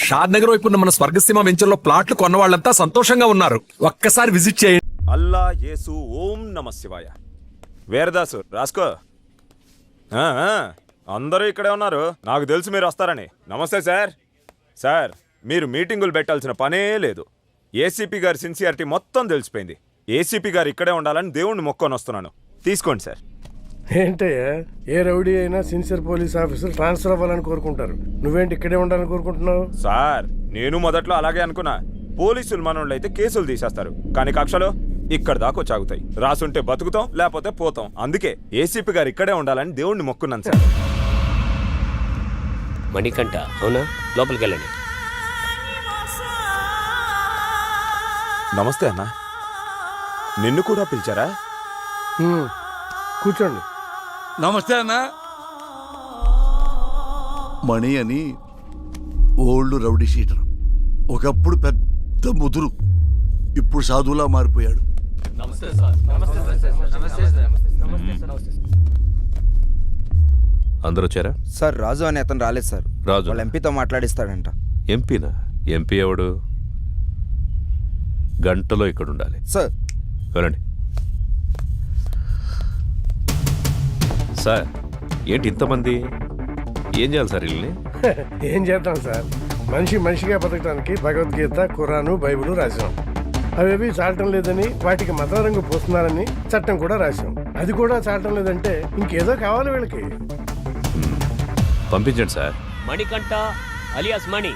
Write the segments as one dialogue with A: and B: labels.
A: షాద్ నగర్ వైపు ఉన్న మన స్వర్గసీమ వెంచర్లో ప్లాట్లు కొన్న వాళ్ళంతా సంతోషంగా ఉన్నారు. ఒక్కసారి విజిట్ చేయండి.
B: అల్లా యేసు ఓం నమ శివాయ. వీరదాసు రాసుకో. అందరూ ఇక్కడే ఉన్నారు. నాకు తెలుసు మీరు వస్తారని. నమస్తే సార్. సార్ మీరు మీటింగులు పెట్టాల్సిన పనే లేదు. ఏసీపీ గారి సిన్సియారిటీ మొత్తం తెలిసిపోయింది. ఏసీపీ గారు ఇక్కడే ఉండాలని దేవుణ్ణి మొక్కొని వస్తున్నాను. తీసుకోండి సార్.
C: ఏంటయ్యా, ఏ రౌడీ అయినా సిన్సియర్ పోలీస్ ఆఫీసర్ ట్రాన్స్ఫర్ అవ్వాలని కోరుకుంటారు. నువ్వేంటి ఇక్కడే ఉండాలని కోరుకుంటున్నావు?
B: సార్ నేను మొదట్లో అలాగే అనుకున్నా. పోలీసులు మనోళ్ళు అయితే కేసులు తీసేస్తారు, కానీ కక్షలో ఇక్కడ దాకా చాగుతాయి. రాసుంటే బతుకుతాం, లేకపోతే పోతాం. అందుకే ఏసీపీ గారు ఇక్కడే ఉండాలని దేవుణ్ణి మొక్కున్నాను సార్.
D: మణికంఠ అవునా? లోపలికి వెళ్ళండి.
B: నమస్తే అన్న. నిన్ను కూడా పిలిచారా?
C: కూర్చోండి.
E: నమస్తే అన్న.
F: మణి అని ఓల్డ్ రౌడీ షీటర్. ఒకప్పుడు పెద్ద ముదురు, ఇప్పుడు సాధువులా మారిపోయాడు.
G: అందరూ వచ్చారా?
H: సార్ రాజు అని అతను రాలేదు సార్.
G: రాజు
H: వాళ్ళ ఎంపీతో మాట్లాడిస్తాడంట.
G: ఎంపీనా? ఎంపీ ఎవడు? గంటలో ఇక్కడ ఉండాలి
H: సార్.
G: వెళ్ళండి. సార్ ఏంటి ఇంతమంది? ఏం చేయాలి సార్ వీళ్ళని?
C: ఏం చేద్దాం సార్, మనిషిగా బతకడానికి భగవద్గీత, ఖురాను, బైబిల్ రాశాం. అవేవి చాలటం లేదని వాటికి మత రంగు పోస్తున్నారని చట్టం కూడా రాశాం. అది కూడా చాలటం లేదంటే ఇంకేదో కావాలి వీళ్ళకి.
G: పంపించండి సార్.
D: మణికంఠ అలియాస్ మణి.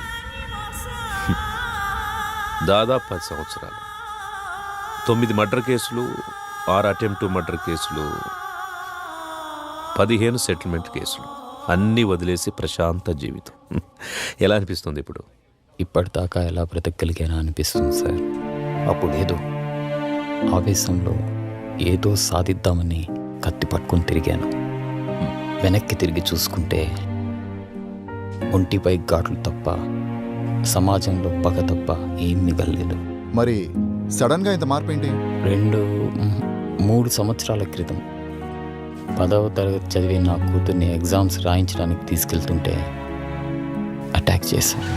G: దాదాపు 10 సంవత్సరాలు, 9 మర్డర్ కేసులు, 6 అటెంప్ట్ మర్డర్ కేసులు, 15 సెటిల్మెంట్ కేసులు, అన్నీ వదిలేసి ప్రశాంత జీవితం. ఎలా అనిపిస్తుంది ఇప్పుడు?
I: ఇప్పటిదాకా ఎలా బ్రతకగలిగానా అనిపిస్తుంది సార్. అప్పుడేదో ఆవేశంలో ఏదో సాధిద్దామని కత్తి పట్టుకొని తిరిగాను. వెనక్కి తిరిగి చూసుకుంటే ఒంటిపై ఘాట్లు తప్ప, సమాజంలో పగ తప్ప ఏం మిగలలేదు.
J: మరి సడన్ గా ఇంత మార్పు ఏంటి?
I: 3 సంవత్సరాల క్రితం 10వ తరగతి చదివి నా కూతుర్ని ఎగ్జామ్స్ రాయించడానికి తీసుకెళ్తుంటే అటాక్ చేశాను.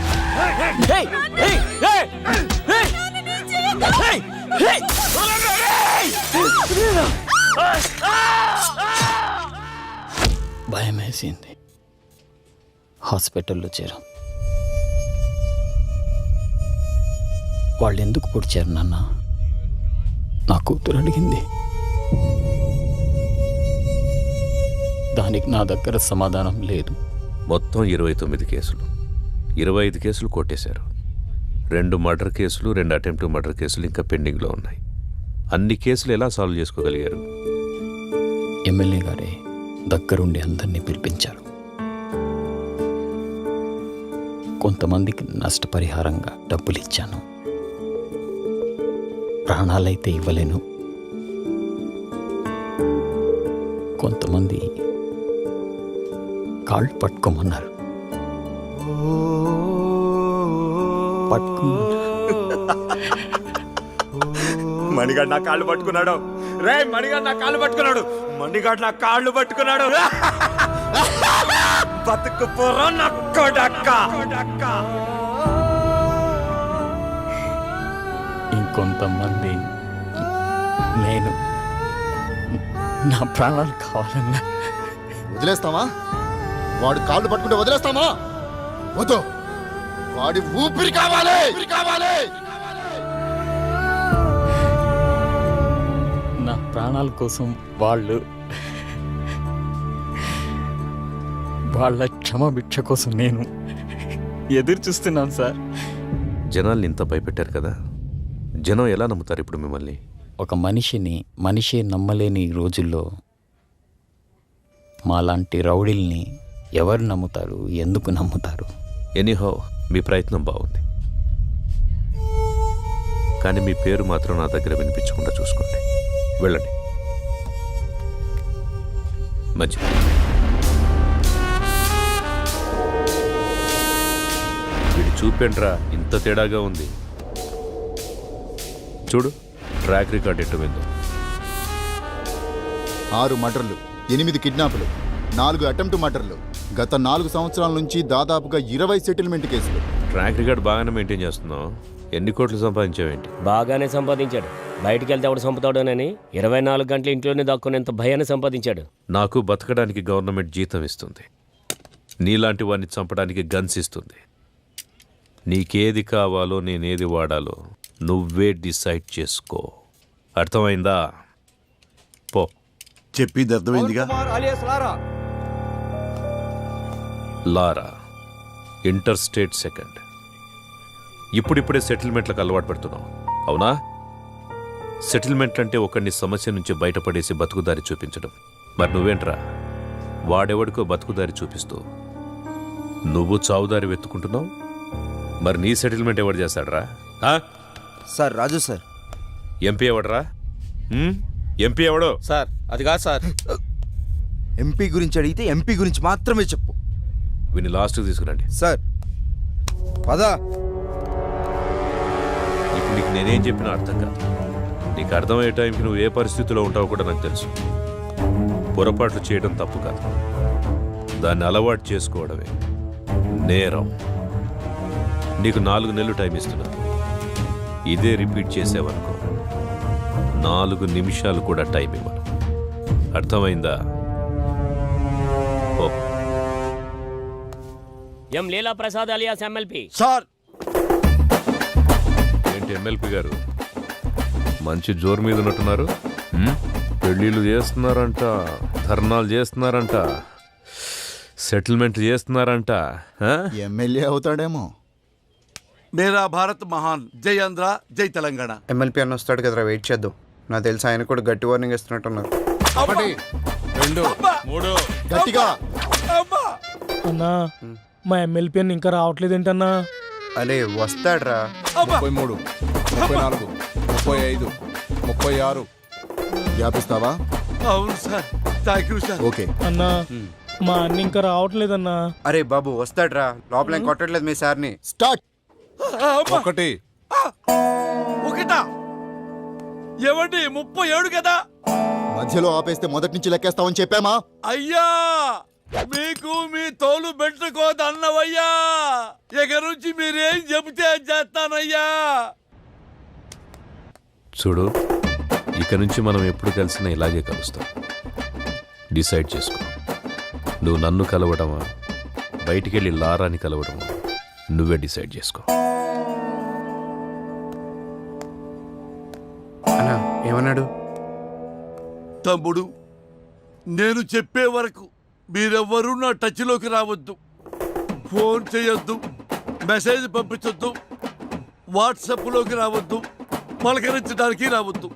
I: భయం వేసింది. హాస్పిటల్లో చేరాం. వాళ్ళు ఎందుకు పొడిచారు నాన్న? నా కూతురు అడిగింది. దానికి నా దగ్గర సమాధానం లేదు.
G: మొత్తం 29 కేసులు, 25 కేసులు కొట్టేశారు. 2 మర్డర్ కేసులు, 2 అటెంప్ట్ మర్డర్ కేసులు ఇంకా పెండింగ్లో ఉన్నాయి. అన్ని కేసులు ఎలా సాల్వ్ చేసుకోగలిగారు?
I: ఎమ్మెల్యే గారే దగ్గరుండి అందరినీ పిలిపించారు. కొంతమందికి నష్టపరిహారంగా డబ్బులు ఇచ్చాను. ప్రాణాలైతే ఇవ్వలేను. కొంతమంది కాళ్ళు పట్టుకోమన్నారు.
B: మణిగాడు నా కాళ్ళు పట్టుకున్నాడు. రే మణిగాడు నా కాళ్ళు పట్టుకున్నాడు. మణిగాడు నా కాళ్ళు పట్టుకున్నాడు. బతుకు పోరా నా కొడక్క.
I: ఇంకొంతమంది నేను నా ప్రాణాలు కావాలన్నా
J: వదిలేస్తామా? వాడు కాళ్ళు పట్టుకుంటే వదిలేస్తామా? వద్దు, వాడి ఊపిరి కావాలి.
I: నా ప్రాణాల కోసం వాళ్ళ క్షమభిక్ష కోసం నేను ఎదురు చూస్తున్నాను సార్.
G: జనాల్ని ఇంత భయపెట్టారు కదా, జనం ఎలా నమ్ముతారు ఇప్పుడు మిమ్మల్ని?
I: ఒక మనిషే నమ్మలేని ఈ రోజుల్లో మాలాంటి రౌడీల్ని ఎవరు నమ్ముతారు? ఎందుకు నమ్ముతారు?
G: ఎనీహౌ మీ ప్రయత్నం బాగుంది, కానీ మీ పేరు మాత్రం నా దగ్గర వినిపించకుండా చూసుకోండి. వెళ్ళండి. మంచిది. వీడు చూపెండ్రా, ఇంత తేడాగా ఉంది. చూడు ట్రాక్ రికార్డ్ ఎట్టు విందో.
J: 6 మర్డర్లు, 8 కిడ్నాపులు, 4 అటెంప్ట్ మర్డర్లు, గత 4 సంవత్సరాల నుంచి దాదాపుగా 20 సెటిల్మెంట్ కేసులు.
G: ట్రాక్ రికార్డ్ బాగానే మెయింటైన్ చేస్తున్నావు. ఎన్ని కోట్లు సంపాదించావేంటి?
D: బాగానే సంపాదించాడు. బయటికి వెళ్తే ఎవడు చంపుతాడోనని 24 గంటలు ఇంట్లోనే దాక్కునేంత భయాన్ని సంపాదించాడు.
G: నాకు బతకడానికి గవర్నమెంట్ జీతం ఇస్తుంది, నీలాంటి వాడిని చంపడానికి గన్స్ ఇస్తుంది. నీకేది కావాలో నేనేది వాడాలో నువ్వే డిసైడ్ చేసుకో. అర్థమైందా? పో.
F: చెప్పింది అర్థమైందిగా.
G: లారా ఇంటర్ స్టేట్ సెకండ్. ఇప్పుడిప్పుడే సెటిల్మెంట్లకు అలవాటు పడుతున్నావు, అవునా? సెటిల్మెంట్ అంటే ఒకడిని సమస్య నుంచి బయటపడేసి బతుకుదారి చూపించడం. మరి నువ్వేంట్రా, వాడెవడికో బతుకుదారి చూపిస్తూ నువ్వు చావుదారి వెతుకుంటున్నావు. మరి నీ సెటిల్మెంట్ ఎవడు చేస్తాడరా?
H: సార్ రాజు సార్.
G: ఎంపీ ఎవడరా? ఎంపీ ఎవడో?
H: సార్ అది కాదు సార్. ఎంపీ గురించి అడిగితే ఎంపీ గురించి మాత్రమే చెప్పు.
G: వీని లాస్ట్కి తీసుకురండి.
H: సార్ పదా.
G: ఇప్పుడు నీకు నేనేం చెప్పినా అర్థం కాదు. నీకు అర్థమయ్యే టైంకి నువ్వు ఏ పరిస్థితిలో ఉంటావో కూడా నాకు తెలుసు. పొరపాట్లు చేయడం తప్పు కాదు, దాన్ని అలవాటు చేసుకోవడమే నేరం. నీకు 4 నెలలు టైం ఇస్తున్నాను. ఇదే రిపీట్ చేసేవనుకో 4 నిమిషాలు కూడా టైం ఇవ్వను. అర్థమైందా? ఓ.
D: ఎం లీలా ప్రసాద్ అలియాస్ ఎమ్మెల్పీ.
H: సార్
G: ఏంటి ఎమ్మెల్పీ గారు, మంచి జోరు మీద ఉన్నట్టున్నారు? పెళ్ళిళ్ళు చేస్తున్నారంట, ధర్నాలు చేస్తున్నారంట, సెటిల్మెంట్ చేస్తున్నారంట.
J: ఎమ్మెల్యే అవుతాడేమో.
F: మేరా భారత్ మహాన్. జై ఆంధ్ర, జై తెలంగాణ.
E: ఎమ్మెల్పీ అన్న వస్తాడు కదరా, వెయిట్ చేద్దాం. నాకు తెలిసి ఆయన కూడా గట్టి వార్నింగ్ ఇస్తున్నట్టున్నారు.
J: 1 2 3 గట్టిగా.
I: అన్నా మా ఎమ్మెల్పీ అని ఇంకా రావట్లేదేంటన్నా?
E: అరే వస్తాడ్రా.
J: 33 34 35 36. వ్యాపిస్తావా?
F: అవును sir, thank you sir.
J: Okay.
I: అన్నా మా అన్న ఇంకా రావట్లేదన్నా.
E: అరే బాబు వస్తాడ్రా, లోపల ఏం కొట్టట్లేదు మీ సార్ని.
J: స్టార్ట్.
A: 1 ఒకటా? ఏమండి 37 కదా?
J: మధ్యలో ఆపేస్తే మొదటి నుంచి లెక్కేస్తామని చెప్పామా?
A: అయ్యా మీకు మీ తోలు పెట్టుకోదన్నవయ్యా. ఇక నుంచి మీరేం చెబితే చేస్తానయ్యా.
G: చూడు, ఇక నుంచి మనం ఎప్పుడు కలిసినా ఇలాగే కలుస్తాం. డిసైడ్ చేసుకో. నువ్వు నన్ను కలవడమా, బయటికెళ్ళి లారాని కలవడమా, నువ్వే డిసైడ్ చేసుకో.
E: అన్నా ఏమన్నాడు?
F: తమ్ముడు, నేను చెప్పే వరకు మీరెవ్వరూ నా టచ్లోకి రావద్దు. ఫోన్ చేయొద్దు, మెసేజ్ పంపించొద్దు, వాట్సాప్లోకి రావద్దు, పలకరించడానికి రావద్దు.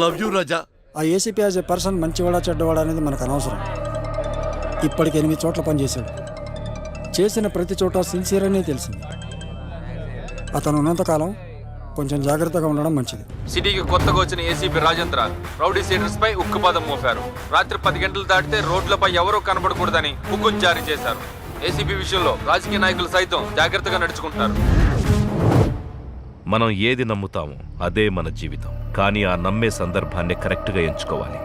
F: లవ్ యూ రాజా.
K: ఆ ఏసీపీ యాజ్ ఎ పర్సన్ మంచివాడా చెడ్డవాడా అనేది మనకు అనవసరం. ఇప్పటికి 8 చోట్ల పనిచేశాడు. చేసిన ప్రతి చోట సిన్సియర్ అనే తెలిసింది. అతను ఉన్నంతకాలం కొంచెం జాగ్రత్తగా ఉండడం మంచిది.
L: సిటీకి కొత్తగా వచ్చిన ఏసీపీ రాజేంద్ర రౌడీ సీడర్స్ పై ఉక్కుపాదం మోపారు. రాత్రి 10 గంటలు దాటితే రోడ్లపై ఎవరూ కనబడకూడదని హుకుం జారీ చేశారు. ఏసీపీ విషయంలో రాజకీయ నాయకులు సైతం జాగ్రత్తగా నడుచుకుంటారు.
G: మనం ఏది నమ్ముతామో అదే మన జీవితం. కానీ ఆ నమ్మే సందర్భాన్ని కరెక్ట్గా ఎంచుకోవాలి.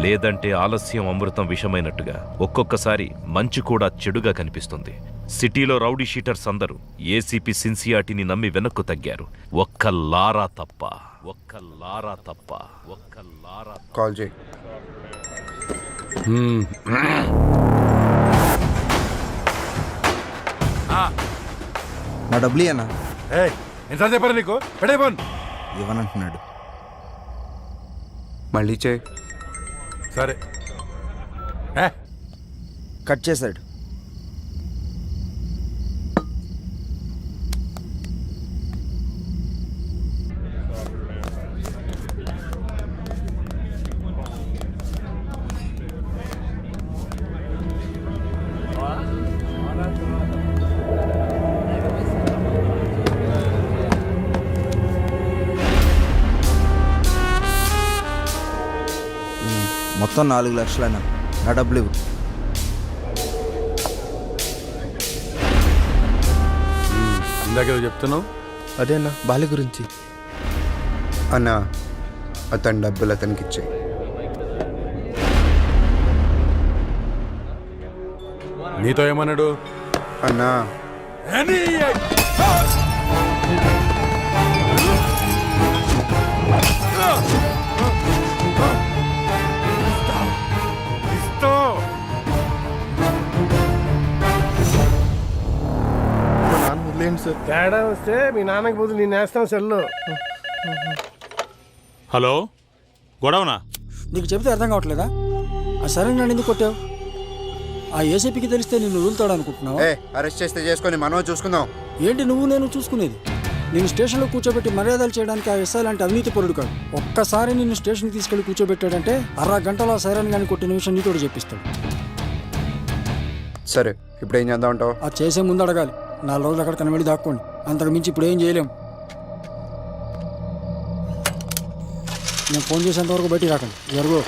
G: లేదంటే ఆలస్యం అమృతం విషమైనట్టుగా ఒక్కొక్కసారి మంచి కూడా చెడుగా కనిపిస్తుంది. సిటీలో రౌడీ షీటర్స్ అందరూ ఏసీపీ సిన్సియారిటీని నమ్మి వెనక్కు తగ్గారు. ఒక్క లారా తప్ప.
E: కాల్ చేయి.
H: నా డబ్బులు అన్నా
A: ఎంత చెప్పారు నీకు? పెడే ఫోన్.
H: ఇవ్వనంటున్నాడు.
E: మళ్ళీ చేయి.
A: సరే.
H: కట్ చేశాడు. మొత్తం 4 లక్షలైనా నా డబ్బులు ఇవ్వు.
A: ఇందాక చెప్తున్నావు.
E: అదేనా బాలి గురించి. అన్నా అతని డబ్బులు అతనికి ఇచ్చాయి.
A: నీతో ఏమన్నాడు?
E: అన్నా
C: తేడా వస్తే మీ నాన్నకి బదులు నేను వేస్తాం సెల్లు.
G: హలో గొడవనా?
K: నీకు చెబితే అర్థం కావట్లేదా? ఆ సరే నన్ను ఎందుకు కొట్టావు? ఆ ఏసీపీకి తెలిస్తే నిన్ను వదులుతాడు అనుకుంటున్నావా?
E: అరెస్ట్ చేస్తే చేసుకొని మనం చూసుకుందాం.
K: ఏంటి నువ్వు నేను చూసుకునేది? నేను స్టేషన్లో కూర్చోబెట్టి మర్యాదలు చేయడానికి ఆ ఎస్ఐ లాంటి అవినీతి పరుడు కాదు. ఒక్కసారి నిన్ను స్టేషన్కి తీసుకెళ్లి కూర్చోబెట్టాడంటే అరగంటలో సైరన్ గాని కొట్టిన విషయం నీతోడు చెప్పిస్తాడు.
E: సరే ఇప్పుడు ఏం చేద్దాం అంటావు?
K: అది చేసే ముందు అడగాలి. 4 రోజులు అక్కడ కనబడి దాక్కోండి. అంతకు మించి ఇప్పుడు ఏం చేయలేం. నేను ఫోన్ చేసేంత వరకు బయటికి రాకండి. జరుగు.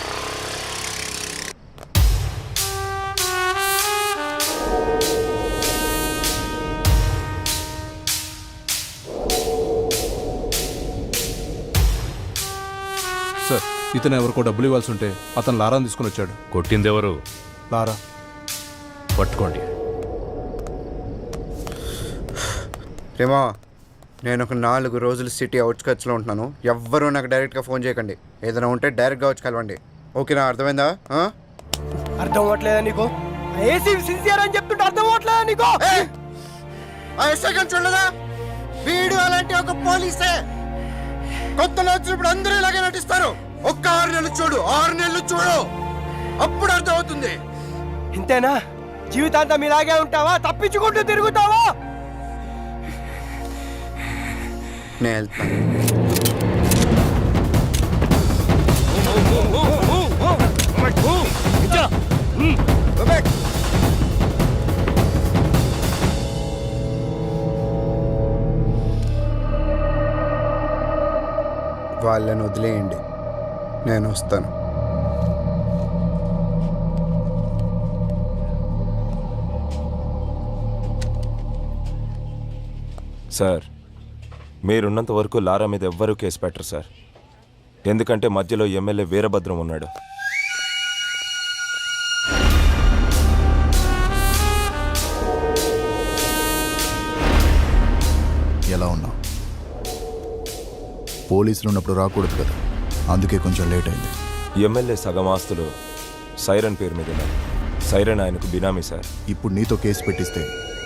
J: సార్ ఇతను ఎవరికో డబ్బులు ఇవ్వాల్సి ఉంటే అతను లారాని తీసుకుని వచ్చాడు.
G: కొట్టింది ఎవరు?
J: లారా.
G: పట్టుకోండి.
E: రేమా, నేను ఒక 4 రోజులు సిటీ అవుట్స్కట్స్లో ఉంటున్నాను. ఎవ్వరూ నాకు డైరెక్ట్గా ఫోన్ చేయకండి. ఏదైనా ఉంటే డైరెక్ట్గా వచ్చి కలవండి. ఓకేనా? అర్థమైందా?
C: అర్థం అవ్వట్లేదా నీకు? ఏసీపీ సిన్సియర్ అని చెప్తుంటే అర్థం అవ్వట్లేదా నీకు?
E: చూడలేదా? వీడు అలాంటి ఒక పోలీసే. కొత్తలో వచ్చినప్పుడు అందరూ ఇలాగే నటిస్తారు. ఒక్క 6 నెలలు చూడు, 6 నెలలు చూడు, అప్పుడు అర్థం అవుతుంది.
C: ఇంతేనా? జీవితాంతం ఇలాగే ఉంటావా? తప్పించుకుంటూ తిరుగుతావా?
E: నేను వెళ్తాను. వాళ్ళని వదిలేయండి, నేను వస్తాను.
B: సార్, మీరున్నంత వరకు లారా మీద ఎవ్వరూ కేసు పెట్టరు సార్. ఎందుకంటే మధ్యలో ఎమ్మెల్యే వీరభద్రం ఉన్నాడు.
J: ఎలా ఉన్నావు? పోలీసులు ఉన్నప్పుడు రాకూడదు కదా, అందుకే కొంచెం లేట్ అయింది.
B: ఎమ్మెల్యే సగం ఆస్తులు సైరన్ పేరు మీద ఉన్నాయి. సైరన్ ఆయనకు బినామీ సార్.
J: ఇప్పుడు నీతో కేసు పెట్టిస్తే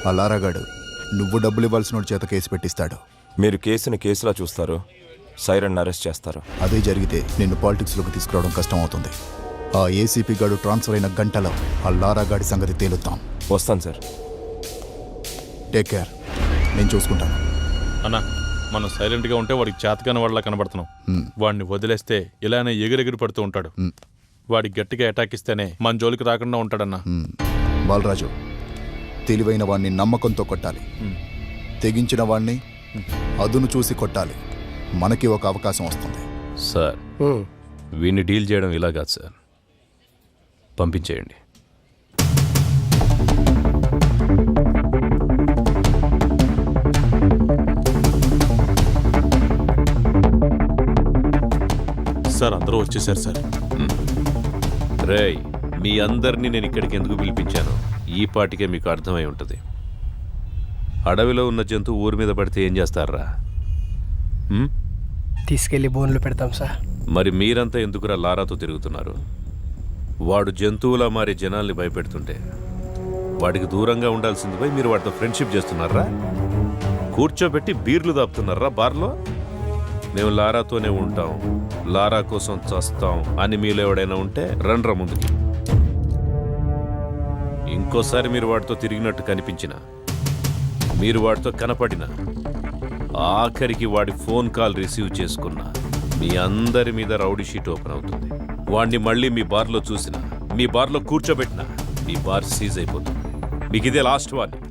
J: ఆ లారాగాడు నువ్వు డబ్బులు ఇవ్వాల్సిన చేత కేసు పెట్టిస్తాడు.
B: మీరు కేసుని కేసులా చూస్తారు, సైరన్ అరెస్ట్ చేస్తారు.
J: అదే జరిగితే నిన్ను పాలిటిక్స్లోకి తీసుకురావడం కష్టం అవుతుంది. ఆ ఏసీపీ గాడు ట్రాన్స్ఫర్ అయిన గంటలో ఆ లారాగాడి సంగతి తేలుతాం.
B: వస్తాను సార్.
J: టేక్ కేర్, నేను చూసుకుంటాను.
G: అన్నా, మనం సైలెంట్గా ఉంటే వాడికి చేతకాని వాళ్ళ కనబడుతున్నాం. వాడిని వదిలేస్తే ఇలానే ఎగిరెగిరి పడుతూ ఉంటాడు. వాడికి గట్టిగా అటాక్ ఇస్తేనే మన జోలికి రాకుండా ఉంటాడన్నా.
J: బాలరాజు, తెలివైన వాడిని నమ్మకంతో కొట్టాలి, తెగించిన వాడిని అదును చూసి కొట్టాలి. మనకి ఒక అవకాశం వస్తుంది.
G: సార్, వీడిని డీల్ చేయడం ఇలా కాదు సార్, పంపించేయండి. సార్, అందరూ వచ్చేసారు సార్. రేయ్, మీ అందరినీ నేను ఇక్కడికి ఎందుకు పిలిపించాను ఈ పాటికే మీకు అర్థమై ఉంటుంది. అడవిలో ఉన్న జంతువు ఊరి మీద పడితే ఏం చేస్తారా?
C: తీసుకెళ్లి బోన్లు పెడతాం సార్.
G: మరి మీరంతా ఎందుకురా లారాతో తిరుగుతున్నారు? వాడు జంతువులా మారి జనాల్ని భయపెడుతుంటే వాడికి దూరంగా ఉండాల్సింది పోయి మీరు వాడితో ఫ్రెండ్షిప్ చేస్తున్నారా? కూర్చోబెట్టి బీర్లు దాపుతున్నారా బార్లో? మేము లారాతోనే ఉంటాం, లారా కోసం చస్తాం అని మీలో ఎవడైనా ఉంటే రండ్రా ముందుకి. ఇంకోసారి మీరు వాడితో తిరిగినట్టు కనిపించినా, మీరు వాడితో కనపడినా, ఆఖరికి వాడి ఫోన్ కాల్ రిసీవ్ చేసుకున్నా మీ అందరి మీద రౌడీ షీట్ ఓపెన్ అవుతుంది. వాడిని మళ్ళీ మీ బార్లో చూసినా, మీ బార్లో కూర్చోబెట్టినా మీ బార్ సీజ్ అయిపోతుంది. మీకు ఇదే లాస్ట్ వార్నింగ్.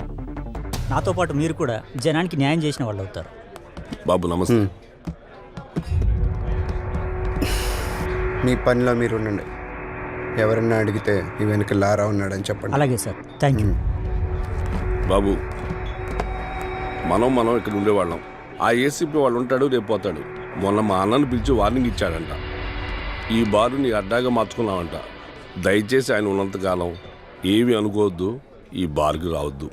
M: నాతో పాటు మీరు కూడా జనానికి న్యాయం చేసిన వాళ్ళు అవుతారు.
J: బాబు నమస్తే.
E: మీ పనిలో మీరు ఉండండి. ఎవరన్నా అడిగితే ఈ వెనుక లారా ఉన్నాడని చెప్పండి.
M: అలాగే సార్, థ్యాంక్ యూ.
J: బాబు, మనం ఇక్కడ ఉండేవాళ్ళం. ఆ ఏసీపీ వాళ్ళు ఉంటాడు, రేపు పోతాడు. మొన్న మా అన్నను పిలిచి వార్నింగ్ ఇచ్చాడంట. ఈ బారు నీ అడ్డాగా మార్చుకున్నావంట. దయచేసి ఆయన ఉన్నంతకాలం ఏమి అనుకోవద్దు, ఈ బార్కి రావద్దు.